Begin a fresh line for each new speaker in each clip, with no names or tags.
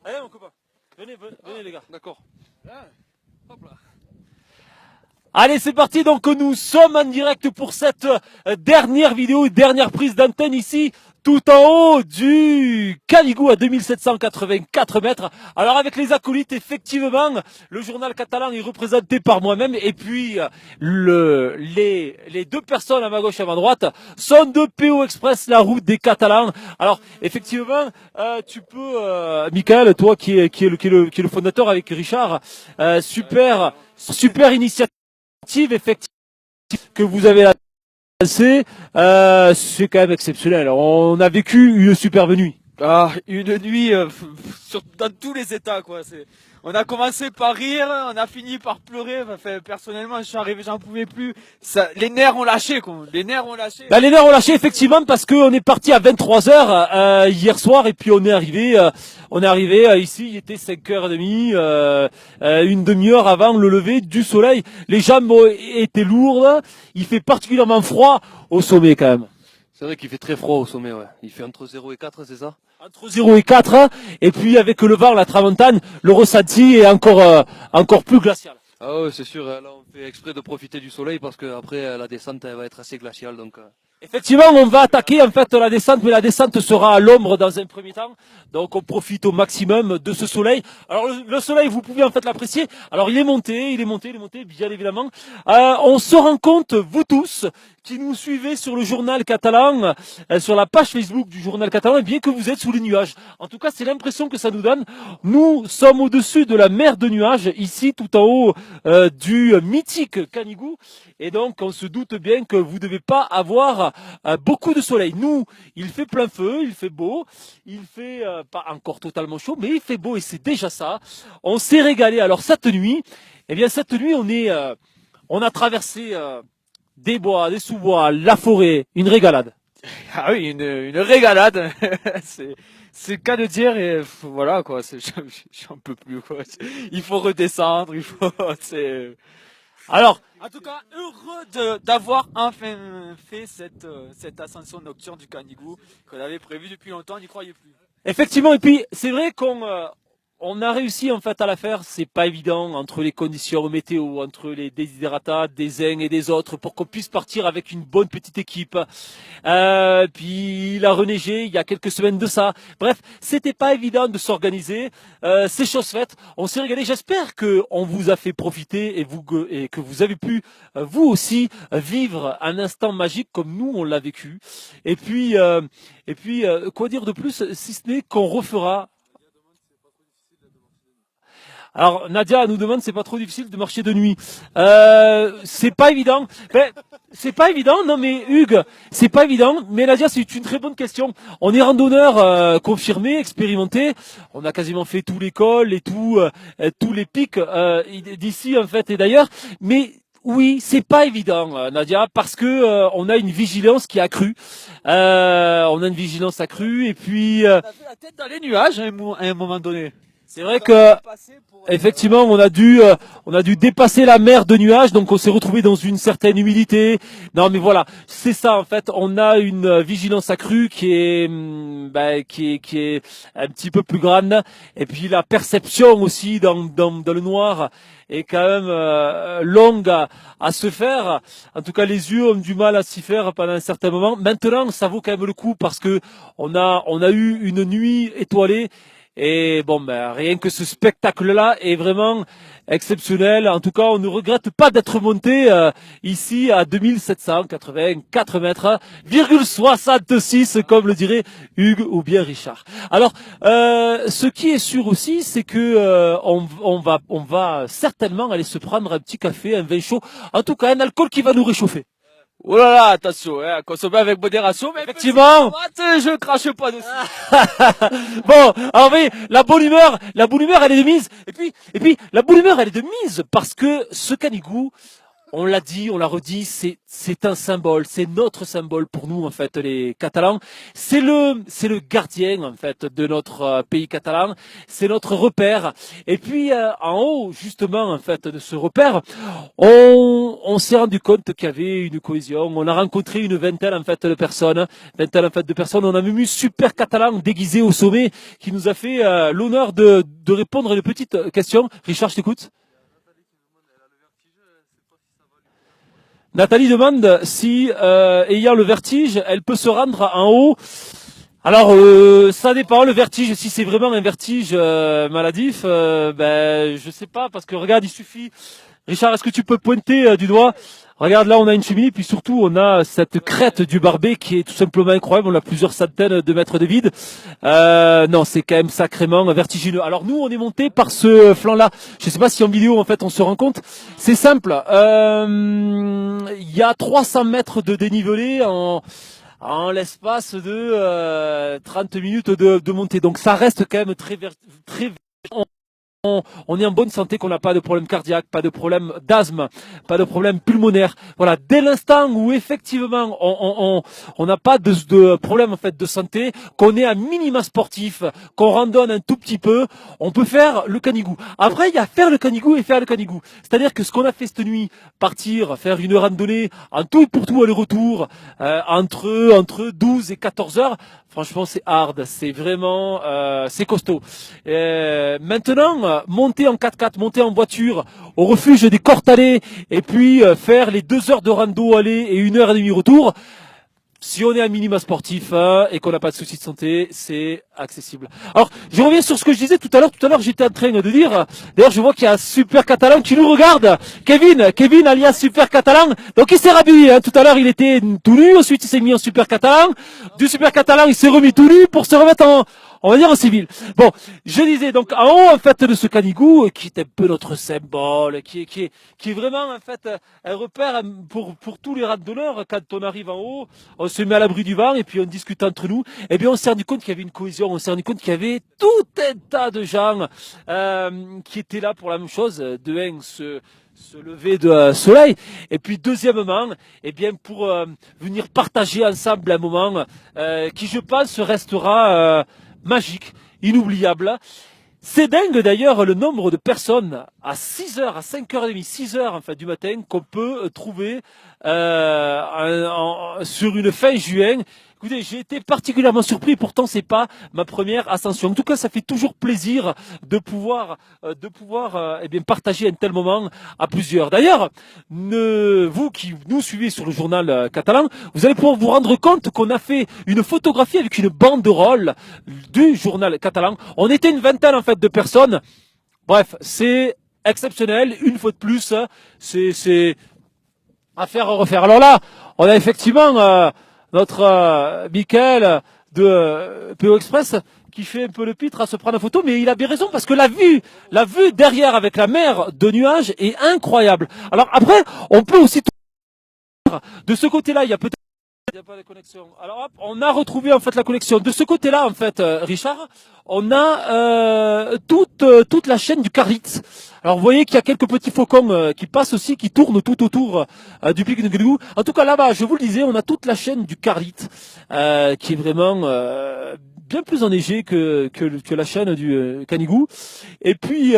Allez mon copain, venez les gars.
D'accord.
Hop là. Allez, c'est parti. Donc, nous sommes en direct pour cette dernière vidéo, dernière prise d'antenne ici, tout en haut du Canigou à 2784 mètres. Alors, avec les acolytes, effectivement, le journal catalan est représenté par moi-même. Et puis, les deux personnes à ma gauche et à ma droite sont de PO Express, la route des Catalans. Alors, effectivement, tu peux, Michael, toi qui est le fondateur avec Richard, super initiative effective que vous avez lancée, c'est quand même exceptionnel. On a vécu une superbe nuit.
Ah, une nuit dans tous les états, quoi. On a commencé par rire, on a fini par pleurer. Enfin, personnellement, je suis arrivé, j'en pouvais plus. Les nerfs ont lâché, quoi. Les nerfs ont lâché.
Bah, les nerfs ont lâché effectivement parce qu'on est parti à 23h hier soir et puis on est arrivé ici, il était 5h30, une demi-heure avant le lever du soleil. Les jambes étaient lourdes, il fait particulièrement froid au sommet quand même.
C'est vrai qu'il fait très froid au sommet, ouais. Il fait entre 0 et 4, c'est ça?
Entre 0 et 4, et puis avec le vent, la tramontane, le ressenti est encore plus glacial.
Ah ouais, c'est sûr. Là, on fait exprès de profiter du soleil parce que après la descente, elle va être assez glaciale, donc.
Effectivement, on va attaquer en fait la descente, mais la descente sera à l'ombre dans un premier temps. Donc on profite au maximum de ce soleil. Alors le soleil, vous pouvez en fait l'apprécier. Alors il est monté, bien évidemment. On se rend compte, vous tous, qui nous suivez sur le journal catalan, sur la page Facebook du journal catalan, bien que vous êtes sous les nuages. En tout cas, c'est l'impression que ça nous donne. Nous sommes au-dessus de la mer de nuages, ici tout en haut du mythique Canigou. Et donc on se doute bien que vous ne devez pas avoir beaucoup de soleil. Nous, il fait plein feu, il fait beau, il fait pas encore totalement chaud, mais il fait beau et c'est déjà ça. On s'est régalé. Alors cette nuit, on a traversé des bois, des sous-bois, la forêt, une régalade.
Ah oui, une régalade. C'est le cas de dire et voilà, quoi. J'en peux plus, quoi. Il faut redescendre,
Alors,
en tout cas, heureux d'avoir enfin fait cette ascension nocturne du Canigou qu'on avait prévu depuis longtemps, on n'y croyait plus.
effectivement, et puis c'est vrai qu'on a réussi en fait à la faire. C'est pas évident entre les conditions météo, entre les desiderata des uns et des autres, pour qu'on puisse partir avec une bonne petite équipe. Puis il a reneigé il y a quelques semaines de ça. Bref, c'était pas évident de s'organiser. C'est chose faite. On s'est régalé. J'espère que on vous a fait profiter et que vous avez pu vous aussi vivre un instant magique comme nous on l'a vécu. Et puis quoi dire de plus si ce n'est qu'on refera. Alors Nadia nous demande c'est pas trop difficile de marcher de nuit. C'est pas évident. C'est pas évident, non mais Hugues, c'est pas évident. Mais Nadia, c'est une très bonne question. On est randonneur confirmé, expérimenté. On a quasiment fait tous les cols et tous les pics d'ici en fait et d'ailleurs. Mais oui, c'est pas évident, Nadia, parce que on a une vigilance qui a accrue. On a une vigilance accrue et puis.
On a fait la tête dans les nuages à un moment donné.
C'est vrai que effectivement on a dû dépasser la mer de nuages, donc on s'est retrouvé dans une certaine humidité. Non mais voilà, c'est ça en fait. On a une vigilance accrue qui est qui est un petit peu plus grande, et puis la perception aussi dans le noir est quand même longue à se faire. En tout cas, les yeux ont du mal à s'y faire pendant un certain moment. Maintenant, ça vaut quand même le coup parce que on a eu une nuit étoilée. Et bon, rien que ce spectacle-là est vraiment exceptionnel. En tout cas, on ne regrette pas d'être monté ici à 2784 mètres, 66, comme le dirait Hugues ou bien Richard. Alors, ce qui est sûr aussi, c'est que on va certainement aller se prendre un petit café, un vin chaud, en tout cas un alcool qui va nous réchauffer.
Oh là là, attention, hein, consommer avec modération, mais
effectivement,
je crache pas dessus.
Bon, alors oui, la bonne humeur, elle est de mise. Et puis, la bonne humeur, elle est de mise parce que ce Canigou, On l'a dit, on l'a redit, c'est un symbole, c'est notre symbole pour nous en fait les Catalans. C'est le gardien en fait de notre pays catalan, c'est notre repère. Et puis en haut justement en fait de ce repère, on s'est rendu compte qu'il y avait une cohésion. On a rencontré une vingtaine en fait de personnes, On a même eu Super Catalan déguisé au sommet qui nous a fait l'honneur de répondre à une petite question. Richard, je t'écoute. Nathalie demande si, ayant le vertige, elle peut se rendre en haut. Alors, ça dépend, le vertige, si c'est vraiment un vertige maladif, je sais pas, parce que regarde, il suffit. Richard, est-ce que tu peux pointer du doigt? Regarde, là, on a une cheminée, puis surtout, on a cette crête du Barbet qui est tout simplement incroyable. On a plusieurs centaines de mètres de vide. Non, c'est quand même sacrément vertigineux. Alors, nous, on est monté par ce flanc-là. Je sais pas si en vidéo, en fait, on se rend compte. C'est simple. Il y a 300 mètres de dénivelé en l'espace de 30 minutes de montée. Donc, ça reste quand même très on est en bonne santé, qu'on n'a pas de problème cardiaque, pas de problème d'asthme, pas de problème pulmonaire. Voilà, dès l'instant où effectivement on n'a pas de problème en fait de santé, qu'on est un minima sportif, qu'on randonne un tout petit peu, on peut faire le Canigou. Après, il y a faire le Canigou et faire le Canigou. C'est-à-dire que ce qu'on a fait cette nuit, partir, faire une randonnée en tout et pour tout aller-retour, entre 12 et 14 heures, franchement, c'est hard, c'est vraiment, c'est costaud. Maintenant, monter en 4x4, monter en voiture au refuge des Cortalais et puis faire les 2 heures de rando aller et 1 heure et demie retour. Si on est un minima sportif et qu'on n'a pas de soucis de santé, c'est accessible. Alors, je reviens sur ce que je disais tout à l'heure. Tout à l'heure, j'étais en train de dire, d'ailleurs, je vois qu'il y a un Super Catalan qui nous regarde. Kevin alias Super Catalan. Donc, il s'est rhabillé. Tout à l'heure, il était tout nu. Ensuite, il s'est mis en Super Catalan. Du Super Catalan, il s'est remis tout nu pour se remettre on va dire en civil. Bon, je disais donc en haut en fait de ce Canigou qui est un peu notre symbole, qui est vraiment en fait un repère pour tous les randonneurs. Quand on arrive en haut, on se met à l'abri du vent et puis on discute entre nous. Et bien on s'est rendu compte qu'il y avait une cohésion, on s'est rendu compte qu'il y avait tout un tas de gens qui étaient là pour la même chose. De un, se lever de soleil, et puis deuxièmement, eh bien pour venir partager ensemble un moment qui je pense restera magique, inoubliable. C'est dingue d'ailleurs le nombre de personnes à 6 heures, à 5h30, 6 heures en fait, du matin qu'on peut trouver sur une fin juin. Écoutez, j'ai été particulièrement surpris, pourtant c'est pas ma première ascension. En tout cas, ça fait toujours plaisir de pouvoir partager un tel moment à plusieurs. D'ailleurs, vous qui nous suivez sur le journal catalan, vous allez pouvoir vous rendre compte qu'on a fait une photographie avec une banderole du journal catalan. On était une vingtaine en fait de personnes. Bref, c'est exceptionnel. Une fois de plus, c'est à faire à refaire. Alors là, on a effectivement notre Michael de PO Express qui fait un peu le pitre à se prendre en photo, mais il a bien raison parce que la vue derrière avec la mer de nuages est incroyable. Alors après, on peut aussi de ce côté-là, il y a peut-être pas de connexion. Alors hop, on a retrouvé en fait la connexion. De ce côté-là, en fait, Richard, on a toute la chaîne du Carlit. Alors vous voyez qu'il y a quelques petits faucons qui passent aussi, qui tournent tout autour du pic de Canigou. En tout cas là-bas, je vous le disais, on a toute la chaîne du Carlit qui est vraiment bien plus enneigée que la chaîne du Canigou. Et puis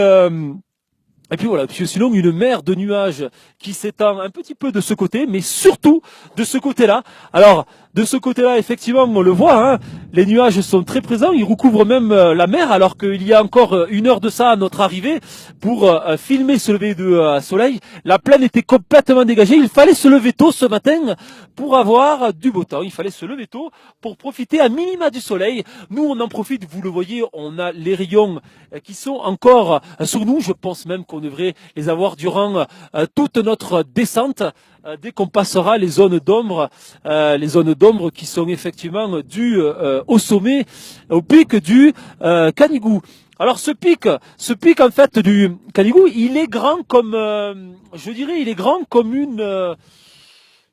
voilà, puis sinon une mer de nuages qui s'étend un petit peu de ce côté, mais surtout de ce côté-là. Alors, de ce côté-là, effectivement, on le voit, les nuages sont très présents, ils recouvrent même la mer, alors qu'il y a encore 1 heure de ça à notre arrivée pour filmer ce lever de soleil. La plaine était complètement dégagée, il fallait se lever tôt ce matin pour avoir du beau temps, il fallait se lever tôt pour profiter à minima du soleil. Nous, on en profite, vous le voyez, on a les rayons qui sont encore sur nous, je pense même qu'on devrait les avoir durant toute notre descente dès qu'on passera les zones d'ombre qui sont effectivement dues au sommet, au pic du Canigou. Alors ce pic en fait du Canigou, il est grand comme, je dirais, il est grand comme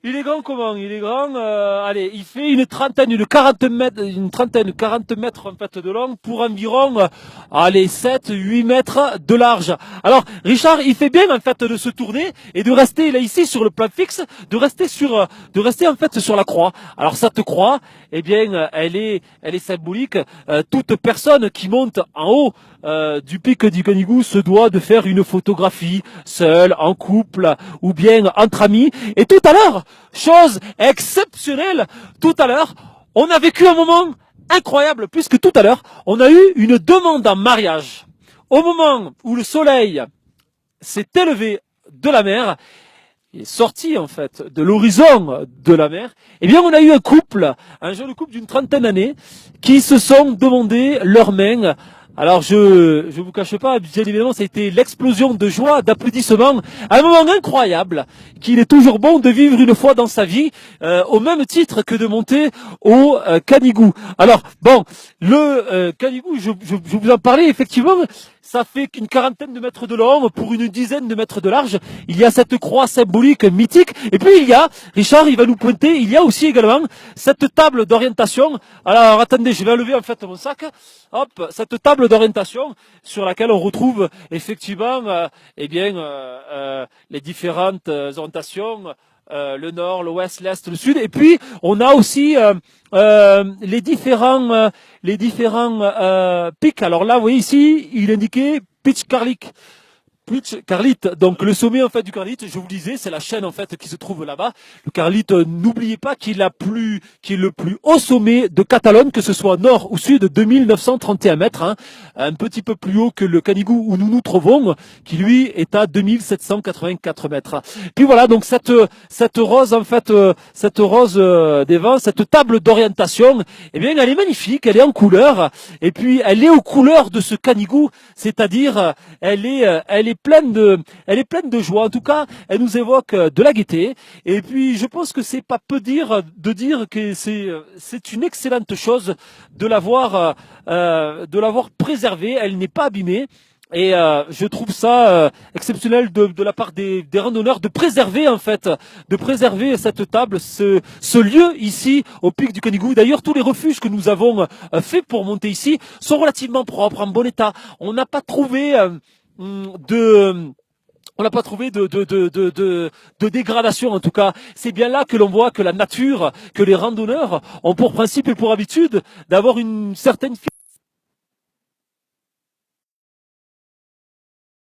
Il est grand comment? Il est grand, allez, il fait une trentaine, une 40 mètres en fait de long pour environ, allez, 7, 8 mètres de large. Alors, Richard, il fait bien en fait de se tourner et de rester là ici sur le plan fixe, de rester en fait sur la croix. Alors cette croix, eh bien, elle est symbolique. Toute personne qui monte en haut du pic du Canigou se doit de faire une photographie, seule, en couple ou bien entre amis. Et tout à l'heure, chose exceptionnelle, tout à l'heure, on a vécu un moment incroyable puisque tout à l'heure, on a eu une demande en mariage. Au moment où le soleil s'est élevé de la mer, est sorti en fait de l'horizon de la mer, eh bien on a eu un jeune couple d'une trentaine d'années, qui se sont demandé leur main. Alors je vous cache pas, bien évidemment, ça a été l'explosion de joie, d'applaudissements, un moment incroyable qu'il est toujours bon de vivre une fois dans sa vie, au même titre que de monter au Canigou. Alors bon, le Canigou, je vous en parlais effectivement. Ça fait qu'une quarantaine de mètres de long pour une dizaine de mètres de large. Il y a cette croix symbolique mythique. Et puis il y a, Richard, il va nous pointer, il y a aussi également cette table d'orientation. Alors attendez, je vais enlever en fait mon sac. Hop, cette table d'orientation sur laquelle on retrouve effectivement les différentes orientations. Le nord, l'ouest, l'est, le sud. Et puis on a aussi les différents pics. Alors là, vous voyez ici, il indiquait Pitch Carlic. Carlite, donc le sommet en fait du Carlite, je vous le disais, c'est la chaîne en fait qui se trouve là-bas. Le Carlite, n'oubliez pas qu'il est le plus haut sommet de Catalogne, que ce soit nord ou sud, 2931 mètres, hein, un petit peu plus haut que le Canigou où nous nous trouvons, qui lui est à 2784 mètres. Puis voilà, donc cette rose en fait, cette rose des vents, cette table d'orientation, eh bien elle est magnifique, elle est en couleur, et puis elle est aux couleurs de ce Canigou, c'est-à-dire elle est pleine de joie. En tout cas, elle nous évoque de la gaieté. Et puis, je pense que c'est pas peu dire de dire que c'est une excellente chose de l'avoir préservée. Elle n'est pas abîmée. Et je trouve ça exceptionnel de la part des randonneurs de préserver cette table, ce lieu ici au pic du Canigou. D'ailleurs, tous les refuges que nous avons faits pour monter ici sont relativement propres, en bon état. On n'a pas trouvé de dégradation en tout cas. C'est bien là que l'on voit que la nature, que les randonneurs ont pour principe et pour habitude d'avoir une certaine